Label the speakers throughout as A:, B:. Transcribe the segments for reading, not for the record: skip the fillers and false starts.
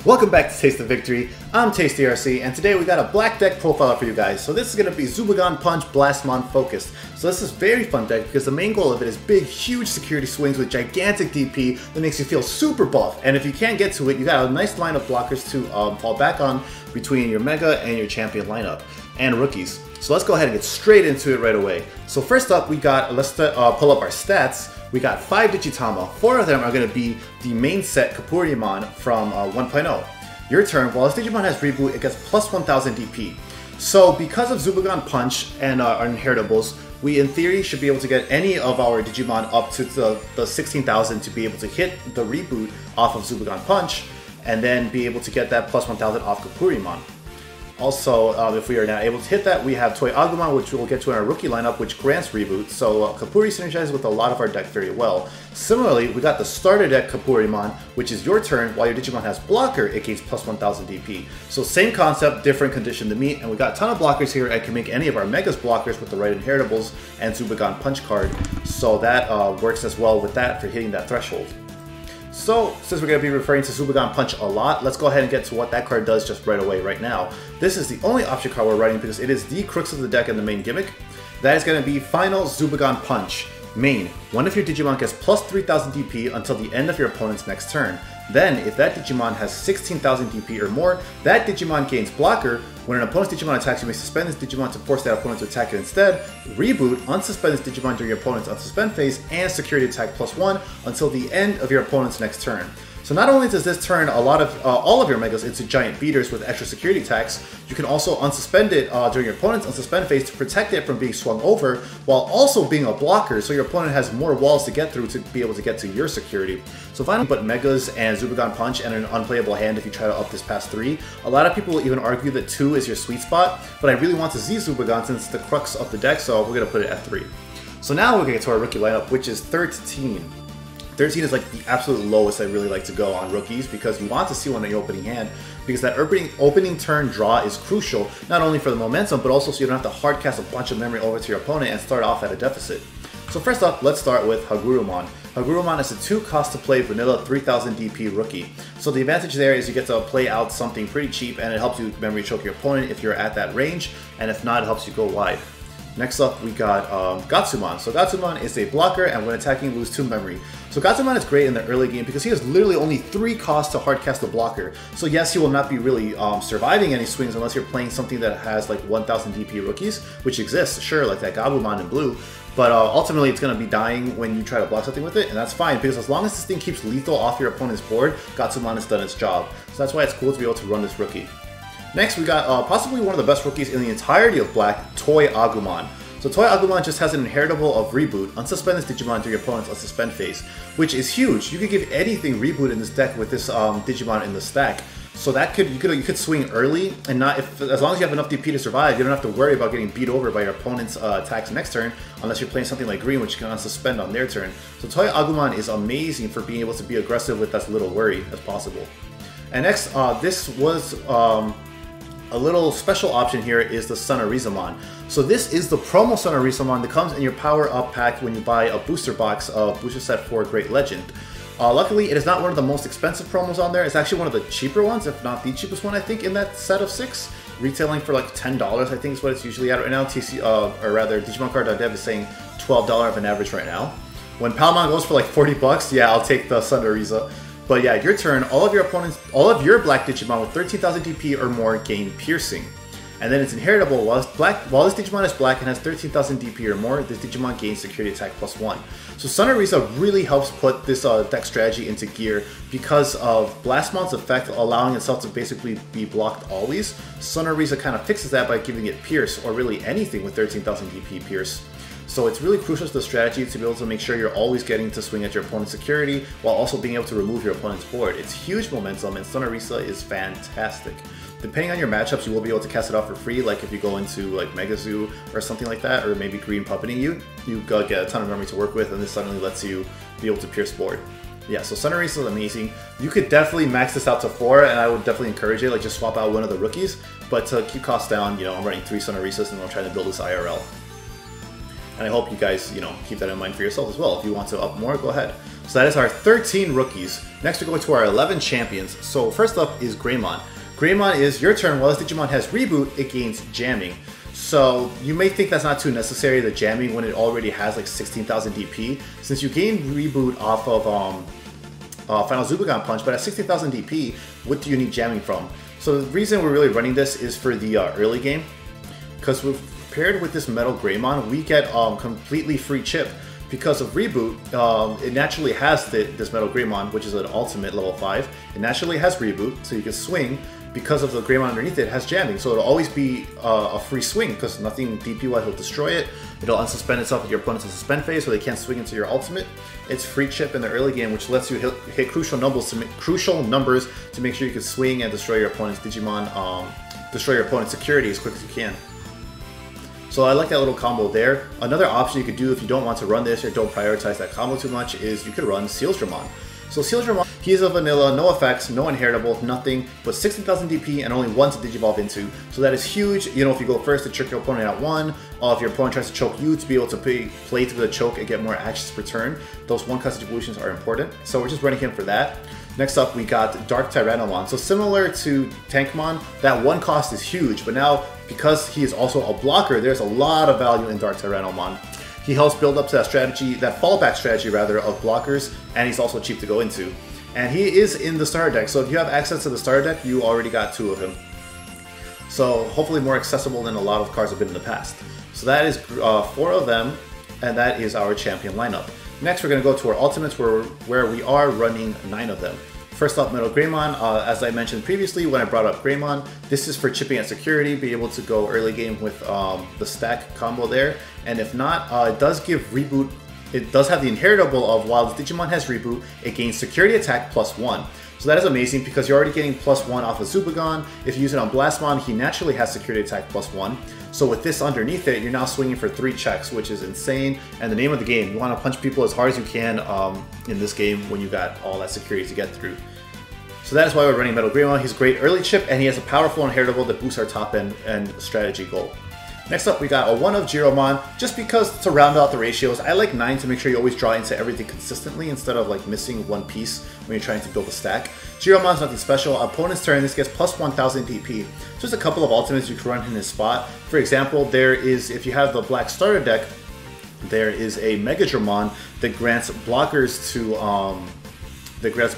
A: Welcome back to Taste of Victory. I'm TastyRC, and today we got a black deck profile for you guys. So this is going to be Zoobagon Punch Blastmon focused. So this is a very fun deck because the main goal of it is big, huge security swings with gigantic DP that makes you feel super buff. And if you can't get to it, you got a nice line of blockers to fall back on between your Mega and your Champion lineup and rookies. So let's go ahead and get straight into it right away. So first up, we got, let's pull up our stats. We got 5 Digitama. 4 of them are going to be the main set Kapurimon from 1.0. Your turn, while this Digimon has Reboot, it gets plus 1000 DP. So because of Zoobagon Punch and our inheritables, we in theory should be able to get any of our Digimon up to the 16,000 to be able to hit the Reboot off of Zoobagon Punch, and then be able to get that plus 1000 off Kapurimon. Also, if we are now able to hit that, we have Toy Agumon, which we'll get to in our rookie lineup, which grants Reboot, so Kapuri synergizes with a lot of our deck very well. Similarly, we got the starter deck Kapurimon, which is your turn, while your Digimon has Blocker, it gains plus 1000 DP. So same concept, different condition to meet, and we got a ton of blockers here. I can make any of our Megas blockers with the right inheritables and Zoobagon Punch card, so that works as well with that for hitting that threshold. So, since we're going to be referring to Zoobagon Punch a lot, let's go ahead and get to what that card does just right away, right now. This is the only option card we're writing because it is the crux of the deck and the main gimmick. That is going to be Final Zoobagon Punch. Main, one of your Digimon gets plus 3000 DP until the end of your opponent's next turn. Then, if that Digimon has 16,000 DP or more, that Digimon gains Blocker. When an opponent's Digimon attacks, you may suspend this Digimon to force that opponent to attack it instead. Reboot, unsuspend this Digimon during your opponent's unsuspend phase, and security attack +1 until the end of your opponent's next turn. So not only does this turn all of your Megas into giant beaters with extra security attacks, you can also unsuspend it during your opponent's unsuspend phase to protect it from being swung over, while also being a blocker, so your opponent has more walls to get through to be able to get to your security. So finally, but Megas and Zoobagon Punch and an unplayable hand if you try to up this past 3. A lot of people will even argue that 2 is your sweet spot, but I really want to see Zoobagon since it's the crux of the deck, so we're going to put it at 3. So now we're going to get to our rookie lineup, which is 13. 13 is like the absolute lowest I really like to go on rookies because you want to see one in your opening hand because that opening turn draw is crucial, not only for the momentum, but also so you don't have to hard cast a bunch of memory over to your opponent and start off at a deficit. So first up, let's start with Hagurumon. Hagurumon is a 2 cost to play vanilla 3000 DP rookie. So the advantage there is you get to play out something pretty cheap and it helps you memory choke your opponent if you're at that range, and if not, it helps you go wide. Next up, we got Gatsumon. So Gatsumon is a blocker, and when attacking, lose 2 memory. So Gatsumon is great in the early game because he has literally only 3 costs to hardcast the blocker. So yes, he will not be really surviving any swings unless you're playing something that has like 1000 DP rookies, which exists, sure, like that Gabumon in blue. But ultimately, it's going to be dying when you try to block something with it, and that's fine because as long as this thing keeps lethal off your opponent's board, Gatsumon has done its job. So that's why it's cool to be able to run this rookie. Next, we got possibly one of the best rookies in the entirety of Black, Toy Agumon. So Toy Agumon just has an inheritable of Reboot, unsuspend this Digimon during your opponent's unsuspend phase, which is huge. You could give anything Reboot in this deck with this Digimon in the stack. So that you could swing early, and as long as you have enough DP to survive, you don't have to worry about getting beat over by your opponent's attacks next turn, unless you're playing something like Green, which you can unsuspend on their turn. So Toy Agumon is amazing for being able to be aggressive with as little worry as possible. And next, this was a little special option here is the Sonorizamon. So this is the promo Sonorizamon that comes in your Power Up pack when you buy a booster box of Booster Set 4 Great Legend. Luckily, it is not one of the most expensive promos on there. It's actually one of the cheaper ones, if not the cheapest one, I think, in that set of 6. Retailing for like $10, I think is what it's usually at right now. DigimonCard.dev is saying $12 of an average right now. When Palmon goes for like 40 bucks, yeah, I'll take the Sonoriza. But yeah, your turn, all of your black Digimon with 13,000 DP or more gain Piercing. And then it's inheritable, while this Digimon is black and has 13,000 DP or more, this Digimon gains security attack +1. So Sonoriza really helps put this deck strategy into gear because of Blastmon's effect allowing itself to basically be blocked always. Sonoriza kind of fixes that by giving it Pierce, or really anything with 13,000 DP Pierce. So it's really crucial to the strategy to be able to make sure you're always getting to swing at your opponent's security while also being able to remove your opponent's board. It's huge momentum, and Sonoriza is fantastic. Depending on your matchups, you will be able to cast it off for free, like if you go into like Megazoo or something like that, or maybe Green puppeting you get a ton of memory to work with, and this suddenly lets you be able to pierce board. Yeah, so Sonoriza is amazing. You could definitely max this out to 4, and I would definitely encourage it, like just swap out one of the rookies, but to keep costs down, I'm running 3 Sonorizas and I'm trying to build this IRL. And I hope you guys, you know, keep that in mind for yourself as well. If you want to up more, go ahead. So that is our 13 rookies. Next we go to our 11 champions. So first up is Greymon. Greymon is your turn. While this Digimon has reboot, it gains jamming. So you may think that's not too necessary, the jamming, when it already has like 16,000 DP. Since you gain reboot off of Final Zubagon Punch, but at 16,000 DP, what do you need jamming from? So the reason we're really running this is for the early game. Because paired with this Metal Greymon, we get completely free chip. Because of reboot, it naturally has this Metal Greymon, which is an ultimate level 5. It naturally has reboot, so you can swing. Because of the Greymon underneath it has jamming, so it'll always be a free swing because nothing DP-wise will destroy it. It'll unsuspend itself at your opponent's suspend phase, so they can't swing into your ultimate. It's free chip in the early game, which lets you hit crucial numbers to make sure you can swing and destroy your opponent's Digimon, destroy your opponent's security as quick as you can. So I like that little combo there. Another option you could do if you don't want to run this or don't prioritize that combo too much is you could run Sealsdramon. So Sealsdramon, he is a vanilla, no effects, no inheritable, nothing, but 16,000 DP and only one to Digivolve into. So that is huge. You know, if you go first to trick your opponent at one, or if your opponent tries to choke you, to be able to play through the choke and get more actions per turn, those one cost evolutions are important. So we're just running him for that. Next up, we got Dark Tyrannomon. So similar to Tankmon, that one cost is huge, but now because he is also a blocker, there's a lot of value in Dark Tyrannomon. He helps build up to that strategy, that fallback strategy rather, of blockers, and he's also cheap to go into. And he is in the starter deck, so if you have access to the starter deck, you already got 2 of him. So hopefully more accessible than a lot of cards have been in the past. So that is 4 of them, and that is our champion lineup. Next we're going to go to our ultimates where we are running 9 of them. First up, Metal Greymon. As I mentioned previously when I brought up Greymon, this is for chipping at security, be able to go early game with the stack combo there. And if not, it does give reboot, it does have the inheritable of while the Digimon has reboot, it gains security attack +1. So that is amazing because you're already getting +1 off of Zubagon. If you use it on Blastmon, he naturally has security attack +1. So with this underneath it, you're now swinging for 3 checks, which is insane. And the name of the game, you want to punch people as hard as you can in this game when you got all that security to get through. So that is why we're running Metal Greymon. He's a great early chip, and he has a powerful inheritable that boosts our top end and strategy goal. Next up, we got a 1 of Giromon, just because to round out the ratios. I like 9 to make sure you always draw into everything consistently instead of like missing one piece when you're trying to build a stack. Giromon's nothing special. Opponent's turn, this gets +1000 DP. Just a couple of ultimates you can run in his spot. For example, there is, if you have the black starter deck, there is a Megadramon that grants blockers to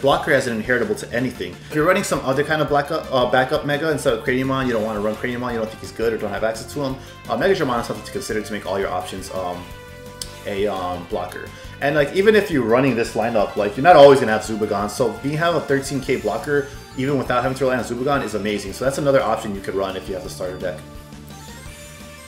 A: blocker as an inheritable to anything. If you're running some other kind of backup Mega instead of Craniumon, you don't want to run Craniumon, you don't think he's good or don't have access to him, Megadramon is something to consider to make all your options a blocker. And like even if you're running this lineup, like you're not always gonna have Zubagon, so being have a 13k blocker even without having to rely on Zubagon is amazing. So that's another option you could run if you have the starter deck.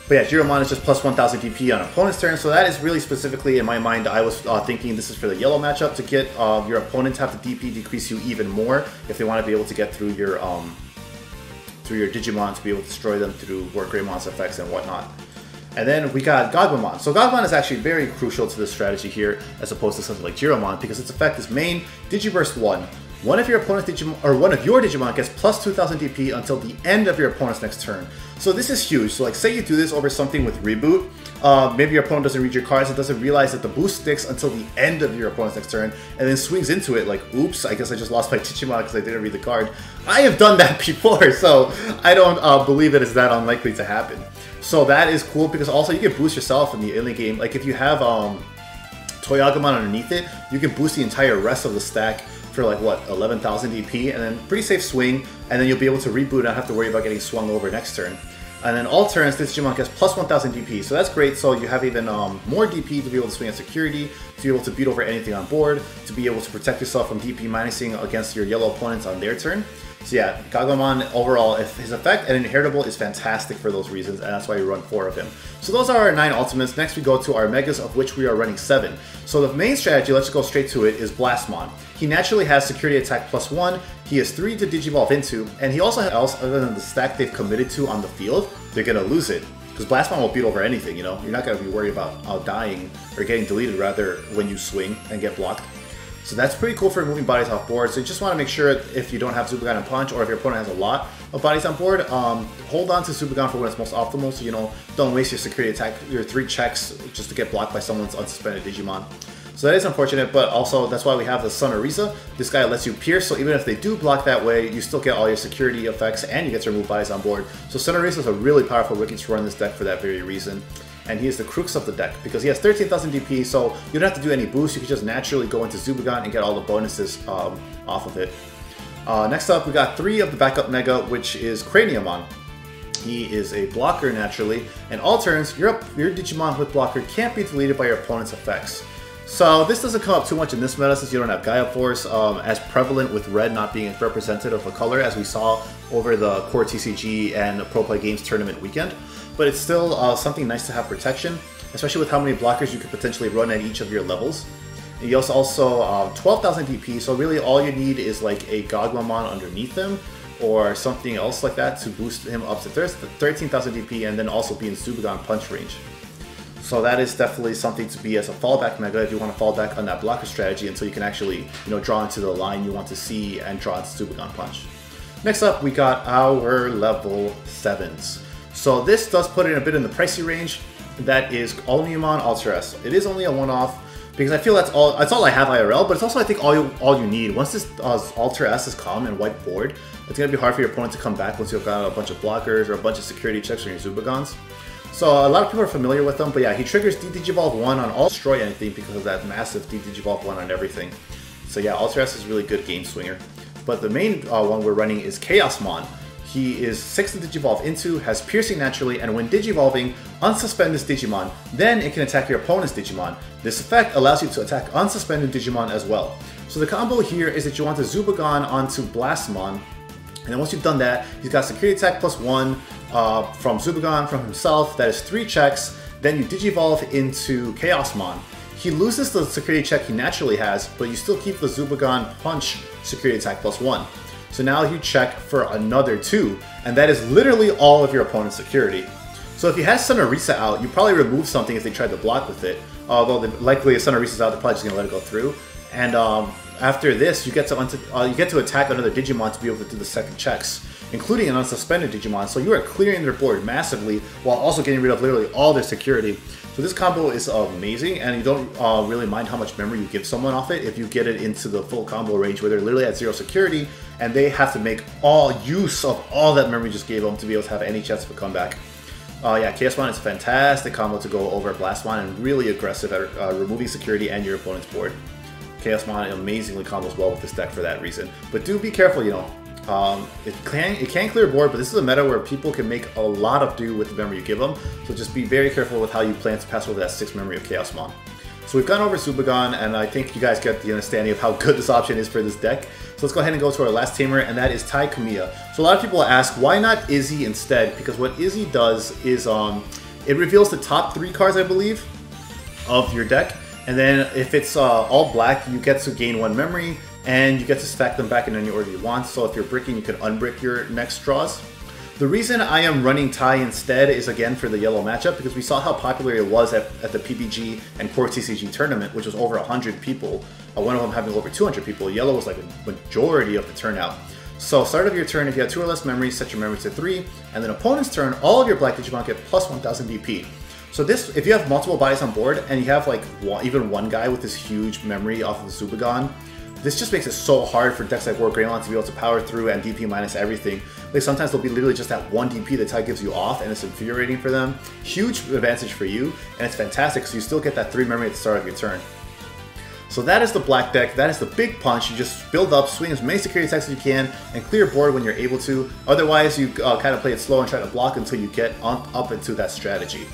A: But yeah, Giromon is just +1000 DP on opponent's turn, so that is really specifically, in my mind, I was thinking this is for the yellow matchup to get your opponent to have the DP decrease you even more if they want to be able to get through your Digimon to be able to destroy them through War Greymon's effects and whatnot. And then we got Gogmamon. So Gogmamon is actually very crucial to this strategy here as opposed to something like Giromon because its effect is main Digiburst 1. One of your Digimon gets +2000 DP until the end of your opponent's next turn. So this is huge. So like say you do this over something with reboot, maybe your opponent doesn't read your cards and doesn't realize that the boost sticks until the end of your opponent's next turn and then swings into it like, oops, I guess I just lost my Digimon because I didn't read the card. I have done that before, so I don't believe that it's that unlikely to happen. So that is cool because also you can boost yourself in the early game. Like if you have Toyagumon underneath it, you can boost the entire rest of the stack for like what, 11,000 DP, and then pretty safe swing, and then you'll be able to reboot and not have to worry about getting swung over next turn. And then all turns, this Digimon gets +1000 DP, so that's great. So you have even more DP to be able to swing at security, to be able to beat over anything on board, to be able to protect yourself from DP minusing against your yellow opponents on their turn. So yeah, Gogmamon overall, his effect and inheritable is fantastic for those reasons, and that's why we run 4 of him. So those are our 9 ultimates. Next we go to our Megas, of which we are running 7. So the main strategy, let's go straight to it, is Blastmon. He naturally has security attack +1, he has 3 to Digivolve into, and he also has else other than the stack they've committed to on the field, they're gonna lose it. Because Blastmon will beat over anything, you know? You're not gonna be worried about dying, or getting deleted rather, when you swing and get blocked. So that's pretty cool for removing bodies off board. So you just want to make sure if you don't have Zubagon and Punch, or if your opponent has a lot of bodies on board, hold on to Zubagon for when it's most optimal. So, you know, don't waste your security attack, your 3 checks just to get blocked by someone's unsuspended Digimon. So that is unfortunate, but also that's why we have the Sun Orisa. This guy lets you pierce, so even if they do block that way, you still get all your security effects and you get to remove bodies on board. So Sun Orisa is a really powerful rookie to run this deck for that very reason. And he is the crux of the deck because he has 13,000 DP, so you don't have to do any boosts. You can just naturally go into Zubagon and get all the bonuses off of it. Next up, we got 3 of the backup Mega, which is Craniamon. He is a blocker naturally, and all turns, your Digimon with blocker can't be deleted by your opponent's effects. So this doesn't come up too much in this meta since you don't have Gaia Force as prevalent with red not being representative of a color as we saw over the Core TCG and Pro Play Games tournament weekend. But it's still something nice to have protection, especially with how many blockers you could potentially run at each of your levels. And you also 12,000 DP, so really all you need is like a Gogmamon underneath him or something else like that to boost him up to 13,000 DP and then also be in Zubagon punch range. So that is definitely something to be as a fallback Mega if you want to fall back on that blocker strategy until you can actually, you know, draw into the line you want to see and draw into Zubagon Punch. Next up, we got our level 7s. So this does put it a bit in the pricey range. That is Onmyumon Ultra S. It is only a one-off because I feel that's all I have IRL, but it's also I think all you need. Once this Ultra S is calm and white board, it's going to be hard for your opponent to come back once you've got a bunch of blockers or a bunch of security checks on your Zubagons. So a lot of people are familiar with them, but yeah, he triggers D-Digivolve 1 on all destroy anything because of that massive D-Digivolve 1 on everything. So yeah, Ultra S is really good game swinger. But the main one we're running is Chaosmon. He is 6 to Digivolve into, has piercing naturally, and when Digivolving, unsuspend this Digimon, then it can attack your opponent's Digimon. This effect allows you to attack unsuspended Digimon as well. So the combo here is that you want to Zubagon onto Blastmon, and then once you've done that, he's got security attack +1 from Zubagon, from himself, that is 3 checks, then you Digivolve into Chaosmon. He loses the security check he naturally has, but you still keep the Zubagon Punch security attack +1. So now you check for another 2, and that is literally all of your opponent's security. So if you had Sun Orisa out, you probably remove something if they tried to block with it, although likely if Sun Orisa's out, they're probably just going to let it go through. And after this, you get to attack another Digimon to be able to do the second checks, including an unsuspended Digimon, so you are clearing their board massively while also getting rid of literally all their security. So this combo is amazing, and you don't really mind how much memory you give someone off it if you get it into the full combo range where they're literally at 0 security, and they have to make all use of all that memory you just gave them to be able to have any chance of a comeback. Yeah, Chaosmon is a fantastic combo to go over Blastmon and really aggressive at removing security and your opponent's board. Chaosmon amazingly combos well with this deck for that reason. But do be careful, you know. It can clear board, but this is a meta where people can make a lot of do with the memory you give them. So just be very careful with how you plan to pass over that 6 memory of Chaosmon. So we've gone over Zubagon, and I think you guys get the understanding of how good this option is for this deck. So let's go ahead and go to our last tamer, and that is Tai Kamiya. So a lot of people ask, why not Izzy instead? Because what Izzy does is it reveals the top 3 cards, I believe, of your deck. And then if it's all black, you get to gain 1 memory, and you get to stack them back in any order you want. So if you're bricking, you can unbrick your next draws. The reason I am running Tai instead is again for the yellow matchup, because we saw how popular it was at the PPG and Core TCG tournament, which was over 100 people, one of them having over 200 people. Yellow was like a majority of the turnout. So start of your turn, if you have 2 or less memories, set your memory to 3, and then opponent's turn, all of your black Digimon get plus 1000 DP. So this, if you have multiple bodies on board, and you have like even one guy with this huge memory off of the Zubagon, this just makes it so hard for decks like War Greymon to be able to power through and DP minus everything. Like sometimes they'll be literally just that 1 DP that Tai gives you off, and it's infuriating for them. Huge advantage for you, and it's fantastic because you still get that 3 memory at the start of your turn. So that is the black deck, that is the big punch. You just build up, swing as many security attacks as you can, and clear board when you're able to. Otherwise, you kind of play it slow and try to block until you get up into that strategy.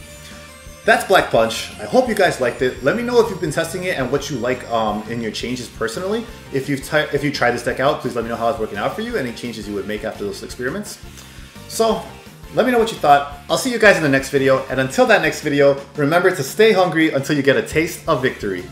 A: That's Black Punch. I hope you guys liked it. Let me know if you've been testing it and what you like in your changes personally. If you try this deck out, please let me know how it's working out for you, any changes you would make after those experiments. So, let me know what you thought. I'll see you guys in the next video, and until that next video, remember to stay hungry until you get a taste of victory.